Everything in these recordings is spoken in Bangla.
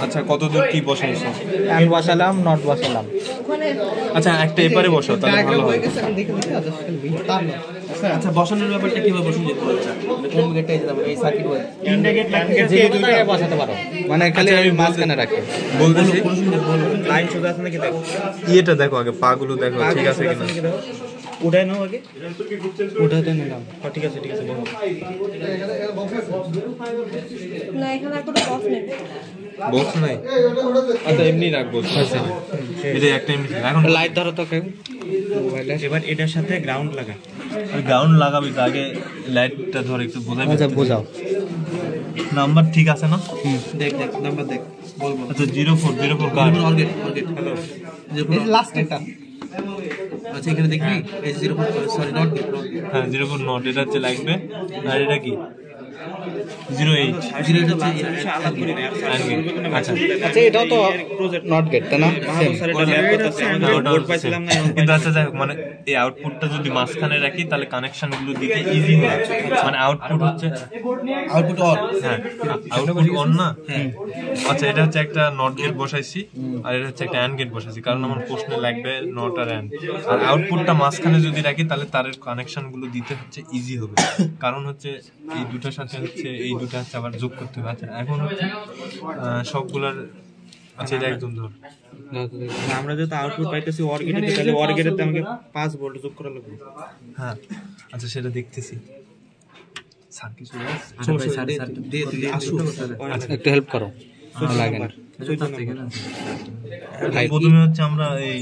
আচ্ছা কত দূর কি বসাইছো? অ্যান্ড বসালাম, নট বসালাম। আচ্ছা একটা এপারে বসাও তাহলে ভালো হয়। আচ্ছা বসানোর ব্যাপারটা কিভাবে বসানো যেতে পারে? কোন গেটটাই যেতে পারে? এই সার্কিট ওয়াইজ তিনটা গেট যে দুটোকে বসাতে পারো, মানে খালি আমি মাঝখানে রাখি। বলতেছি লাইন সোজা আছে নাকি দেখো। ইয়েটা দেখো আগে, পাগুলো দেখো ঠিক আছে কিনা। ওটাই নাও আগে, ওটাতে নিলাম। ঠিক আছে বলো। না এখানে আর কোনো বক্স নেই। বক্স নাই? আচ্ছা এমনি রাখবো। আচ্ছা এটা একটা এমনি। এখন লাইট ধরো তো কেউ মোবাইলে। এবার এটার সাথে গ্রাউন্ড লাগা। গ্রাউন্ড লাগাবি তো, আগে লাইটটা ধরে একটু বোঝাবি। আচ্ছা বোঝাও। নাম্বার ঠিক আছে না? দেখ নাম্বার দেখ, বল। আচ্ছা 0404 কার অর্গেট হ্যালো এই লাস্ট একটা। আচ্ছা এখানে দেখবি এই 04 সরি নট হ্যাঁ 04 নট, এটা হচ্ছে লাগবে। আর এটা কি 08 হচ্ছে আলাদা করে না। আচ্ছা আচ্ছা এটাও তো নট গেট তাই না? স্যার এটা ল্যাব করতেছে, আমি বোর্ড পাইছিলাম না। কিন্তু আচ্ছা যাই হোক, মানে এই আউটপুটটা যদি মাঝখানে রাখি তাহলে কানেকশন গুলো দিতে ইজি হয়। মানে আউটপুট হচ্ছে আউটপুট অন। হ্যাঁ আউটপুট অন না। আচ্ছা এটা হচ্ছে একটা নট গেট বসাইছি, আর এটা হচ্ছে একটা অ্যান্ড গেট বসাইছি, কারণ আমার প্রশ্নে লাগবে নট আর অ্যান্ড। আর আউটপুটটা মাঝখানে যদি রাখি তাহলে তারের কানেকশন গুলো দিতে হচ্ছে ইজি হবে, কারণ হচ্ছে এই দুটার সাথে হচ্ছে এই দুটা হচ্ছে আবার যোগ করতে হবে। আচ্ছা এখন হচ্ছে সবগুলার, আচ্ছা এটা একদম ধর। আমরা যেহেতু আউটপুট পাইতেছি অর্গেটে, তাহলে অর্গেটেতে আমাকে 5 ভোল্ট যোগ করা লাগবে। হ্যাঁ আচ্ছা সেটা দেখতেছি। স্যার কিছু একটু হেল্প করো, লাগে না। প্রথমে হচ্ছে আমরা এই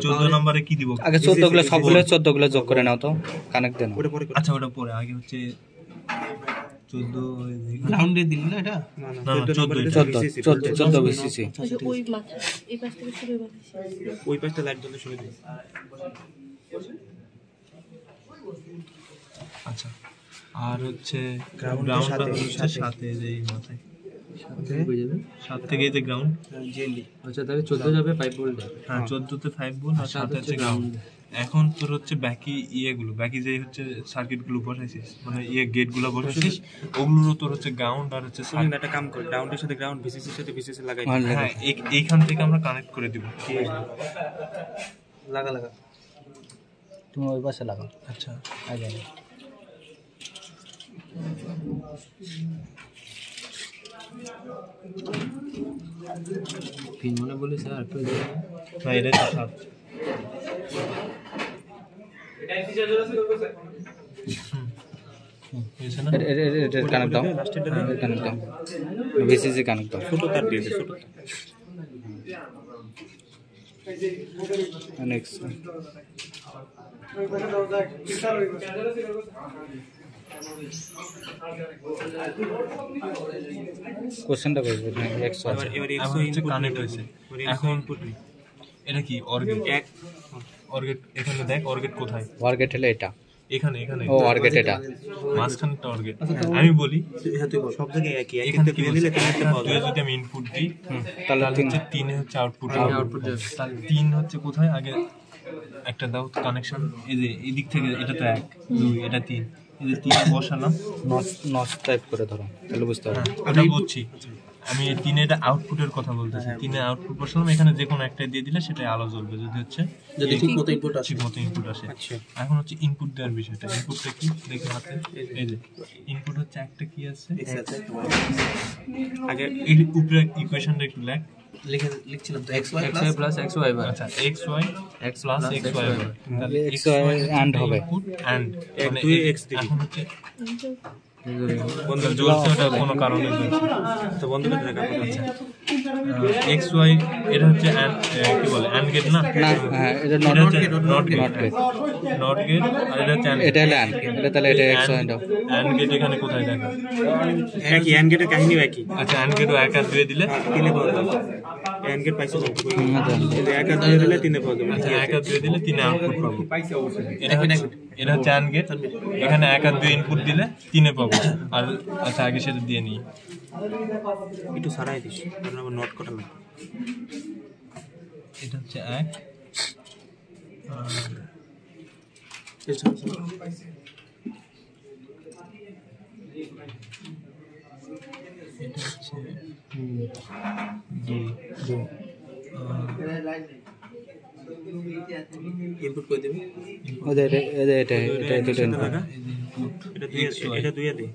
14 নম্বরে কি দিব? আগে 14 গুলো সবগুলো 14 গুলো যোগ করে নাও তো, কানেক্ট দেন। আচ্ছা ওটা পরে, আগে হচ্ছে 14 গ্রাউন্ডে দিল না এটা? না 14 14 বিসিসি। ওই মাথা এই পাশ থেকে শুরু হবে। ওই পাশটা লাইট জ্বলতে শুরু দিই। আচ্ছা আর হচ্ছে গ্রাউন্ডটা হচ্ছে সাথে এই মাথায় সাত থেকে এই যে গ্রাউন্ড জেলি। আচ্ছা তাহলে 14 যাবে 5 ভোল্ট। হ্যাঁ 14 তে 5 ভোল্ট আর সাথে হচ্ছে গ্রাউন্ড। এখন তোর হচ্ছে বাকি বাকি যে হচ্ছে সার্কিট গুলো বসাইছিস, মানে গেট গুলো বসাইছিস, ওগুলোরও তোর হচ্ছে গ্রাউন্ড আর হচ্ছে তুমি একটা কাম করো, গ্রাউন্ডের সাথে গ্রাউন্ড, ভিসিসির সাথে ভিসিসি লাগাই। হ্যাঁ এইখান থেকে আমরা কানেক্ট করে দিব। লাগা তুমি ওই পাশে লাগাও। আচ্ছা আগে পিন মনে বলি স্যার একটু না এটা তো সাত। এটা কানেক্ট দাও, কানেক্ট দাও, ভিসিসি কানেক্ট দাও। ছোট তার দিয়ে ছোট নেক্সট কোশ্চেনটা করবে এক্স আছে। এবার এখন হচ্ছে কানেক্ট হয়েছে। এখন ইনপুট নেই, এটা কি অর্গেট? অর্গেট এখানে দেখ, অর্গেট কোথায়? অর্গেট হলো এটা, এখানে ও অর্গেট এটা মাঝখানটা অর্গেট। আমি বলি সব জায়গায় একই এখানে কি দিলে কানেক্টটা পাওয়া যায়। যদি আমি ইনপুট দিই তাহলে হচ্ছে 3 এ হচ্ছে আউটপুট যাবে। তাহলে 3 হচ্ছে কোথায়? আগে একটা দাও কানেকশন, এই যে এই দিক থেকে এটা তো 1 2 এটা 3, এই যে 3 বসালাম, নট টাইপ করে ধরো তাহলে বুঝতে পারবে। ওটা বুঝছি। আমি 3 এটা আউটপুটের কথা বলতেছি। 3 এ আউটপুট বসালাম, এখানে যে কোনো একটা দিয়ে দিলে সেটাই আলো জ্বলবে, যদি হচ্ছে যদি ঠিকমতো ইনপুট আসে। ঠিকমতো ইনপুট আসে। এখন হচ্ছে ইনপুট দেওয়ার বিষয়টা। ইনপুটটা কি দেখি হাতে, এই যে ইনপুট হচ্ছে একটা কি আছে আগে এই উপরে ইকুয়েশনটা একটু লিখছিলাম তো xy প্লাস xy বার। আচ্ছা xy প্লাস xy বার, তাহলে xy এন্ড হবে এন্ড মানে 2x দিবি। এখন হচ্ছে বন্ধ জ্বলছে, ওটা কোনো কারণে জ্বলছে তো বন্ধ করে রাখা হচ্ছে। xy এটা হচ্ছে কি বলে এন্ড গেট না? না হ্যাঁ এটা নট গেট, নট গেট আর এটা হচ্ছে এটা হলো এন্ড, এটা তাহলে এটা xy এন্ড এন্ড গেট এখানে কোথায় দেখা? একই এন্ড গেটের কাহিনী একই। আচ্ছা এন্ড গেটও এক আর দুয়ে দিলে তিনে পাওয়া যাবে। এন্ড গেট পাইছো তো এক আর দুয়ে দিলে তিনে পাওয়া যাবে। আচ্ছা এক আর দুয়ে দিলে 3 এ আউটপুট পাবো। এটা হচ্ছে এন্ড গেট, এখানে এক আর দুই ইনপুট দিলে 3 এ পাবো। আর আচ্ছা আগে সেটা দিয়ে নিই, একটু সারাই দিস, কারণ আমার নোট করা লাগবে। এটা হচ্ছে 1 এটা হচ্ছে 2 ইনপুট করে দেবে এটা দুটো ইনপুট এটা দুই দে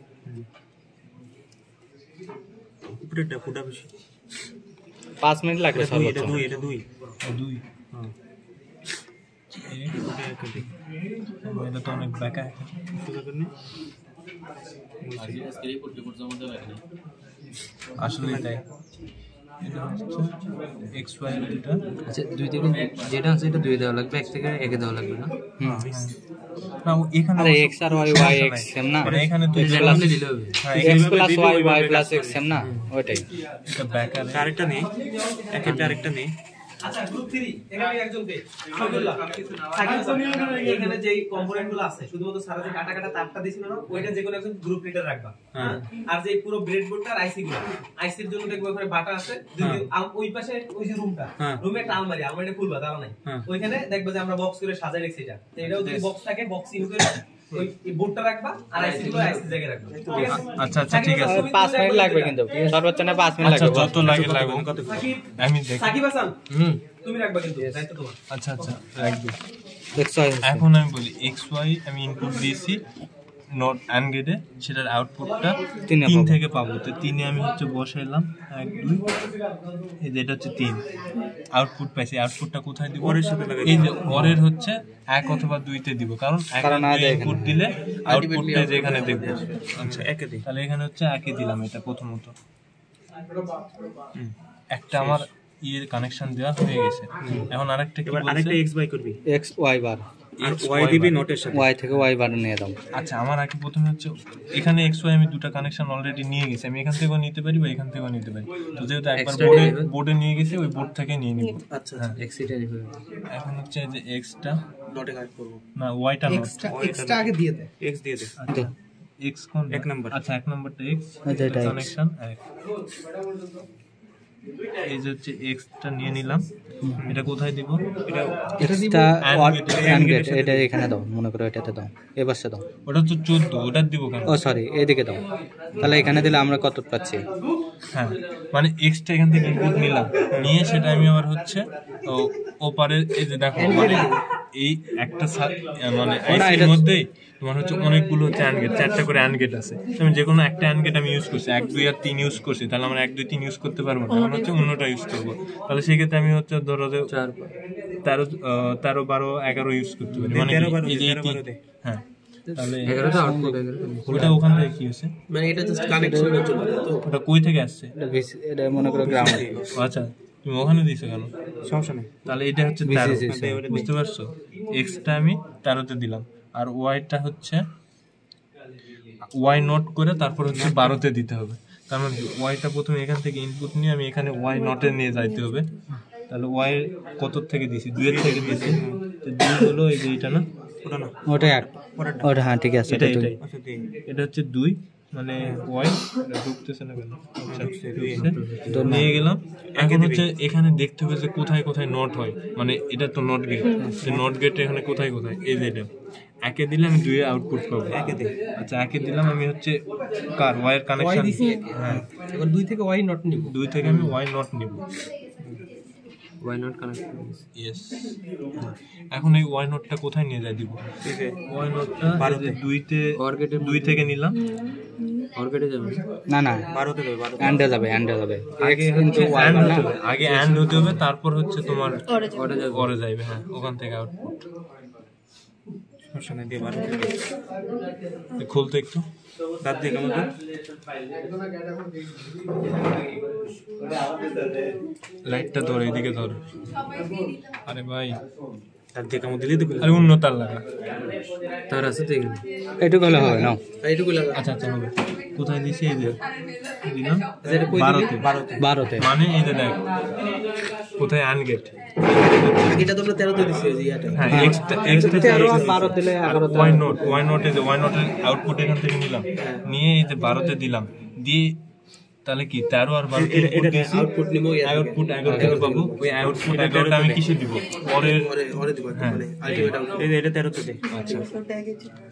উপরেটা ফুটা বেশি 5 মিনিট লাগবে সর্বোচ্চ এটা দুই হ্যাঁ এটা তো অনেক ব্যাকা আসলে তাই এটা হচ্ছে এক্স ওয়াই যেটা আচ্ছা দুই থেকে যেটা আছে এটা দুই দেওয়া লাগবে এক থেকে একে দেওয়া লাগবে না না এখানে আরে x আর y x সেম না মানে এখানে দুই প্লাস দিলে হবে x plus y y plus x same না ওইটাই এটা ব্যাকা আরেকটা নেই একেতে আরেকটা নেই আচ্ছা গ্রুপ 3 এখানে একজন কে আব্দুল্লাহ এখানে যেই কম্পোনেন্টগুলো আছে শুধুমাত্র সারা যে কাটা কাটা তারটা দিছিল না ওইটা যে কোনো একজন গ্রুপ লিডার রাখবা আর যে পুরো ব্রেডবোর্ডটা আর আইসি গুলো আইসির জন্য দেখবো ওখানে বাটা আছে ওই পাশে ওই যে রুমটা রুমে একটা আলমারি খুলবা তারা নাই ওইখানে দেখবা যে আমরা বক্স করে সাজাই রেখেছি এটা তো এটাও যদি বক্স থাকে বক্স ইন করে ওই বোর্ডটা রাখবা আর আইসি গুলো আইসি জায়গায় রাখবা ঠিক আছে আচ্ছা আচ্ছা ঠিক আছে 5 মিনিট লাগবে কিন্তু সর্বোচ্চ না 5 মিনিট লাগবে যত লাগে আমি দেখি সাকিব হাসান তুমি রাখবা কিন্তু দায়িত্ব তোমার আচ্ছা আচ্ছা রাখবি xy এখন আমি বলি এক্স ওয়াই আমি ইনপুট দিয়েছি নট অ্যান্ড গেটে সেটার আউটপুটটা 3 থেকে পাবো তো 3 এ আমি হচ্ছে বসাইলাম 1 2 এই যে এটা হচ্ছে 3 আউটপুট পাইছি আউটপুটটা কোথায় দিব ওরের সাথে লাগাই এই যে ওরের হচ্ছে 1 অথবা 2 তে দিব কারণ ইনপুট দিলে আউটপুটটা যেখানে দেখব আচ্ছা একে দিই তাহলে এখানে হচ্ছে 1 এ দিলাম এটা প্রথমত একটা আমার এর কানেকশন দেওয়া হয়ে গেছে এখন আরেকটা কি বলছে আরেকটা x বাই করবি x y বার আর y দিবি নোটের সাথে y থেকে y বার নিয়ে দাও আচ্ছা আমার আগে প্রথমে হচ্ছে এখানে এক্স ওয়াই আমি দুটো কানেকশন অলরেডি নিয়ে গেছি আমি এখান থেকেও নিতে পারি বা এখান থেকেও নিতে পারি তো যেহেতু একবার বোর্ডে নিয়ে গেছি ওই বোর্ড থেকে নিয়ে নিব আচ্ছা x এটা নিবে এখন হচ্ছে যে এক্সটা ডটে কানেক্ট করব না ওয়াইটা না এক্সট্রা আগে দিয়ে দে x দিয়ে দে আচ্ছা এক্স কোন এক নাম্বার আচ্ছা এক নাম্বারটা এক্স আচ্ছা, এটা X। কানেকশন এই যে হচ্ছে এক্সটা নিয়ে নিলাম এটা কোথায় দিব এটা and get এটা এখানে দাও মনে করো এটাতে দাও এই পাশে দাও ওটা তো 14 ওটা দিব কেন ও সরি এইদিকে দাও তাহলে এখানে দিলে আমরা কত পাচ্ছি হ্যাঁ মানে এক্সটা এখান থেকে ইনপুট নিলাম নিয়ে সেটা আমি আবার হচ্ছে ওপারে এই যে দেখো মানে এই একটা মানে আইসির মধ্যেই তোমার হচ্ছে অনেকগুলো হচ্ছে অ্যান্ড গেট 4টা করে অ্যান্ড গেট আছে আমি যে কোনো একটা অ্যান্ড গেট আমি ইউজ করছি 1 2 আর 3 ইউজ করছি তাহলে আমরা 1 2 3 ইউজ করতে পারবো না এখন হচ্ছে অন্যটা ইউজ করবো তাহলে সেই ক্ষেত্রে আমি হচ্ছে ধরো যে 13 12 11 ইউজ করতে পারি মানে এই যে হ্যাঁ তাহলে 11 টা আউটপুট ওটা ওখান থেকে কি হচ্ছে মানে এটা জাস্ট কানেকশনের জন্য তো ওটা কই থেকে আসছে এটা মনে করো গ্রাউন্ড আচ্ছা তুমি ওখানে দিছো কেন সমস্যা নেই তাহলে এটা হচ্ছে 13 বুঝতে পারছো এক্সটা আমি 13 তে দিলাম আর ওয়াইটা হচ্ছে ওয়াই নোট করে তারপর হচ্ছে 12 তে দিতে হবে তার মানে ওয়াইটা প্রথমে এখান থেকে ইনপুট নিয়ে আমি এখানে ওয়াই নটে নিয়ে যাইতে হবে তাহলে ওয়াই কত থেকে দিছি 2 এর থেকে দিছি তো 2 হলো এই যে এটা না ওটা না ওটা এক ওটা হ্যাঁ ঠিক আছে এটাই আচ্ছা দে এটা হচ্ছে 2 মানে ওয়াই ঢুকতেছে না কেন আচ্ছা তো নিয়ে গেলাম এখন হচ্ছে এখানে দেখতে হবে যে কোথায় কোথায় নট হয় মানে এটা তো নট গেট যে নট গেট এখানে কোথায় কোথায় এই যে এটা একে দিলে আমি 2 এ আউটপুট পাবো একে দে আচ্ছা একে দিলাম আমি হচ্ছে কার ওয়াইয়ের কানেকশন হ্যাঁ এবার 2 থেকে ওয়াই নট নিব 2 থেকে আমি ওয়াই নট নিব ওয়াই নট কানেক্ট ইয়েস এখন এই ওয়াই নটটা কোথায় নিয়ে যায় দিব ঠিক আছে ওয়াই নটটা 2 তে 2 থেকে নিলাম অর্গেটে যাবে না না 12 তে দেবে 12 এন্ডে যাবে আগে হচ্ছে আগে এন্ড হতে হবে তারপর হচ্ছে তোমার ওরে যাবে হ্যাঁ ওখান থেকে আউটপুট সমস্যা নেই দিয়ে 12 তে খুলতে একটু দাঁত দিয়ে কেমন তো লাইটটা ধর এদিকে ধর আরে ভাই দাঁত দিয়ে কেমন দিলে দেবে আরে অন্য তার লাগা তার আছে তো এটুকু হলে হবে না এইটুকু লাগা আচ্ছা আচ্ছা হবে কোথায় দিছি এই যে দিলাম 12 তে মানে এই যে দেখ কোথায় আন গেট এটা তোমরা 13 তে দিছি এই ইয়াটা হ্যাঁ এক্সট্রা 13 আর 12 দিলে 11 ওয়াই নট এই যে ওয়াই নটের আউটপুট এখান থেকে নিলাম নিয়ে এই যে 12 তে দিলাম দিয়ে তাহলে কি 13 আর 12 এটা আউটপুট নিমো আউটপুট 11 থেকে পাবো ওই আউটপুট 11টা আমি কিসে দিব পরের ওরে দিব মানে আলটিমেট আউটপুট এই এটা 13 তে দে আচ্ছা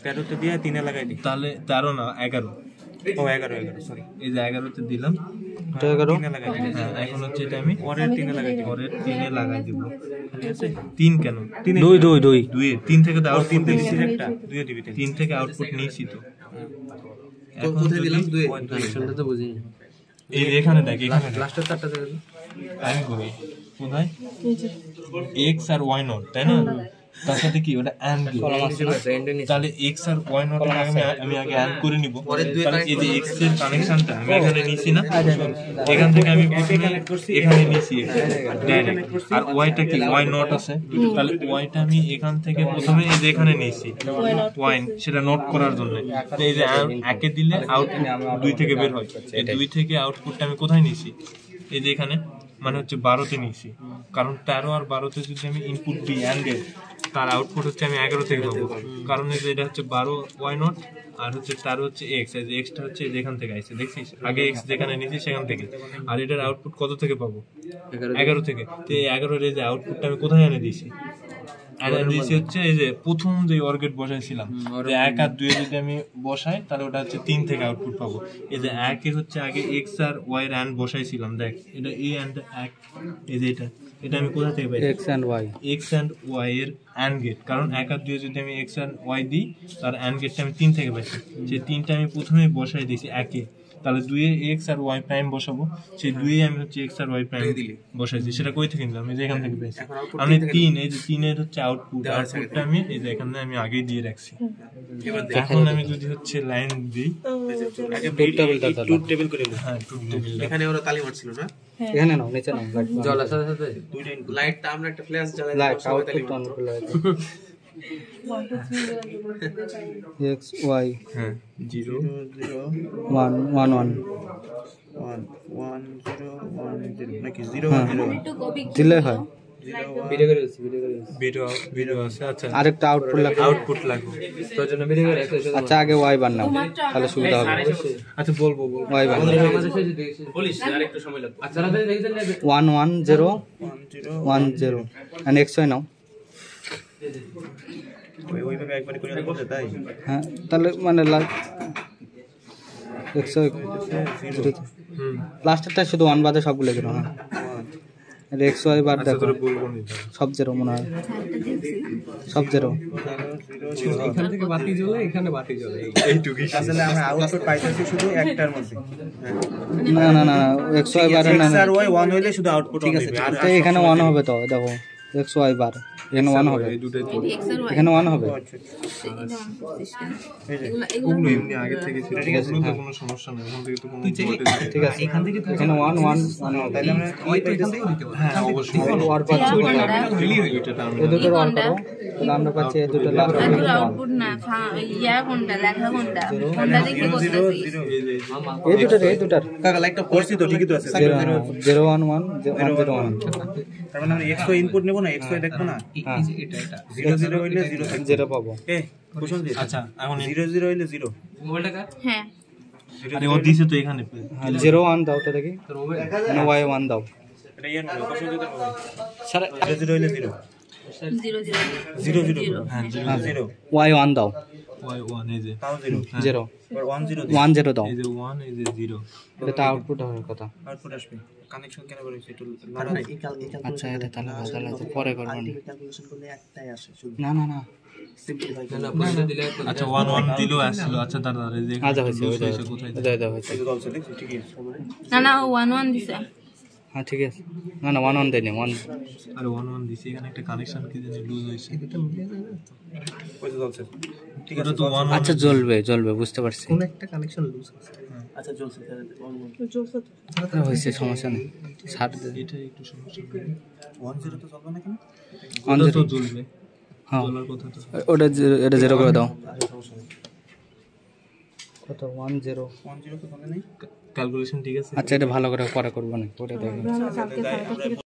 13 তে দিয়ে 3 এ লাগাই দি তাহলে 13 না 11 ও 11 সরি এই যে 11 তে দিলাম। এটা 11 হ্যাঁ, এখন হচ্ছে এটা আমি পরের 3 এ লাগাই দিব পরের 3 এ লাগাই দিব। ঠিক আছে, 3 কেন? 2 2 2 2 এ 3 থেকে তো আউটপুট দিয়েছি একটা 2 এ দিবি 3 থেকে আউটপুট নিয়েছি তো। এখন কোথায় দিলাম 2 এ কানেকশনটা তো বুঝিনি। এই যে এখানে দেখ, এখানে দেখ। লাস্টের চারটা থেকে আমি করি কোথায় x আর y নট, তাই না? তার সাথে কি ওটা এন্ড তাহলে x আর y নট আমি আগে এন্ড করে নিব। তাহলে এই যে x এর কানেকশনটা আমি এখানে নিছি না, এখান থেকে আমি এখানে নিছি ডাইরেক্ট। আর y টা কি y নট আছে, তাহলে y টা আমি এখান থেকে প্রথমে এই যে এখানে নিছি y, সেটা নোট করার জন্য। তো এই যে একে দিলে আউটপুট 2 থেকে বের হয়, এই 2 থেকে আউটপুটটা আমি কোথায় নিছি? এই যে এখানে, মানে হচ্ছে 12 তে নিছি। কারণ 13 আর 12 তে যদি আমি ইনপুট দিই অ্যান্ডের, তার আউটপুট হচ্ছে আমি 11 থেকে পাবো। কারণ এই যে এটা হচ্ছে 12 y নট আর হচ্ছে 13 হচ্ছে x, এই যে x টা হচ্ছে যেখান থেকে আইছে, দেখছিস আগে x যেখানে নিছি সেখান থেকে। আর এটার আউটপুট কত থেকে পাবো? 11 থেকে। তো এই 11 এর যে আউটপুটটা আমি কোথায় এনে দিয়েছি? দিয়েছি হচ্ছে এই যে প্রথম যে অর গেট বসাইছিলাম, যে 1 আর 2 যদি আমি বসাই তাহলে ওটা হচ্ছে 3 থেকে আউটপুট পাবো। এই যে 1 এ হচ্ছে আগে x আর y এর এন্ড বসাইছিলাম, দেখ এটা a এন্ড 1, এই যে এটা আমি কোথা থেকে পাই? x and y এর এন্ড গেট। কারণ 1 আর 2 যদি আমি x আর y দিই, তার এন্ড গেটটা আমি 3 থেকে পাইছি। সেই 3টা আমি প্রথমেই বসাই দিয়েছি 1 এ, তাহলে 2 এ x আর y প্রাইম বসাবো। সেই 2 এ আমি হচ্ছে x আর y প্রাইম বসাইছি। সেটা কই থেকে নিলাম? এই যে এখান থেকে পেয়েছি আমি 3, এই যে 3 এর হচ্ছে আউটপুটটা আমি এই যে এখানে আমি আগেই দিয়ে রাখছি। এখন আমি যদি হচ্ছে লাইন দিই, আগে ট্রুথ টেবিল করে নিব। হ্যাঁ ট্রুথ টেবিল এখানে ওরা তালি মারছিল না, এখানে নাও, নিচে নাও, জল আছে সাথে দুইটা ইনপুট। লাইটটা আমরা একটা ফ্ল্যাশ জ্বালাই লাইট সবাই তালি আউটপুট অন মারবো। করলে 1 2 3 x y হ্যাঁ 0 1 1 1 1 1 0 1 0 নাকি 0 1 0 একটু কপি দিলে হয়। ভিডিও ভিডিও আছে। আচ্ছা আরেকটা আউটপুট লাগবে, আউটপুট লাগবে তোর জন্য ভিডিও করে আচ্ছা আগে y বান নাও, তাহলে সুবিধা হবে। আচ্ছা বলবো y বান বলিস আর একটু সময় লাগবে। আচ্ছা 1 1 0 1 0 and x y নাও। ওইভাবে একবারে করে বলতে তাই হ্যাঁ, তাহলে মানে x y লাস্টেরটা শুধু 1 বাদে সবগুলো দিন। হ্যাঁ, আর x y বার দেখো বলবো নি সব 0 মনে হয়, সব 0। এখান থেকে বাতি জ্বলে, এখানে বাতি জ্বলে। এইটুকুই। আসলে আমরা আউটপুট পাইতেছি শুধু একটার মধ্যে। না না না x y বার না, x আর y 1 হইলে শুধু আউটপুট ঠিক আছে। আর তো এখানে 1 হবে, তো দেখো x y বার এখানে 1 হবে, এই দুটোই তো এখানে 1 হবে। ওগুলো এমনি আগে থেকে ছিল, ঠিক আছে, তো কোনো সমস্যা নেই। ওখান থেকে তো কোনো ঠিক আছে, এখান থেকে এখানে 1 1 1 হবে। তাহলে আমরা ওই তো এখান থেকে দিতে পারি। হ্যাঁ অবশ্যই ওয়ার পাচ্ছি দুইটা টার্ম এই দুটোর অন করো, তাহলে আমরা পাচ্ছি এই দুটো লাস্ট আউটপুট না ইয়া কোনটা লেখা কোনটা কোনটা দেখে করতেছি এই দুটোর কাকা লাইটটা করছি তো ঠিকই তো আছে। 0 1 1 0 1 0 1। তার মানে আমরা x y ইনপুট নেব না, x y দেখবো না। হ্যাঁ, এটা 0 0 হইলে 0 থাকবে। 0 পাবো। এ কোশ্চেন দিই। আচ্ছা এখন 0 0 হইলে 0। হ্যাঁ আরে ও দিছে তো এখানে 0 1 দাও তো দেখি, মানে y 1 দাও এটা ইয়ার মধ্যে কোশ্চেন দিতে হবে। স্যার। 0 0 হইলে 0 0 0 0 হ্যাঁ 0 y 1 দাও, y 1 এই যে তাও 0 0 আর 1 0 1 0 দাও, এই যে 1 এই যে 0 এটা আউটপুট হওয়ার কথা। আউটপুট আসবে। কানেকশন কেন করেছে একটু আচ্ছা এটা তাহলে ভালো আছে, পরে করব না। ক্যালকুলেশন করলে একটাই আসে শুধু না না না, সিম্পলিফাই আচ্ছা 1 1 দিলো আসলো। আচ্ছা দাঁড়া এই যে আচ্ছা হয়েছে, কোথায় এটা হয়েছে। করে দলছে দেখছি ঠিকই আছে। না না 1 1 দিছে হ্যাঁ ঠিক আছে, না না 1 1 দেয়নি 1। আরে 1 1 দিছি, এখানে একটা কানেকশন কি জানি লুজ হইছে। কই তো দলছে ঠিক এটা আছে। তো 1 আচ্ছা জ্বলবে জ্বলবে, বুঝতে পারছি। কোন একটা কানেকশন লুজ আছে। আচ্ছা চলছে জোসো হয়েছে, সমস্যা নেই, ছাড় দে। এটা একটু সমস্যা 1 0 তো চলবে না কেন? 1 তো 0 জ্বলবে, হ্যাঁ, জ্বলার কথা তো। ওটা এটা 0 করে দাও। আরে সমস্যা নেই। কত 1 0। 1 0 তো চলে নাই। ক্যালকুলেশন ঠিক আছে। আচ্ছা এটা ভালো করে পরে করবো না, পরে দেখো। কালকে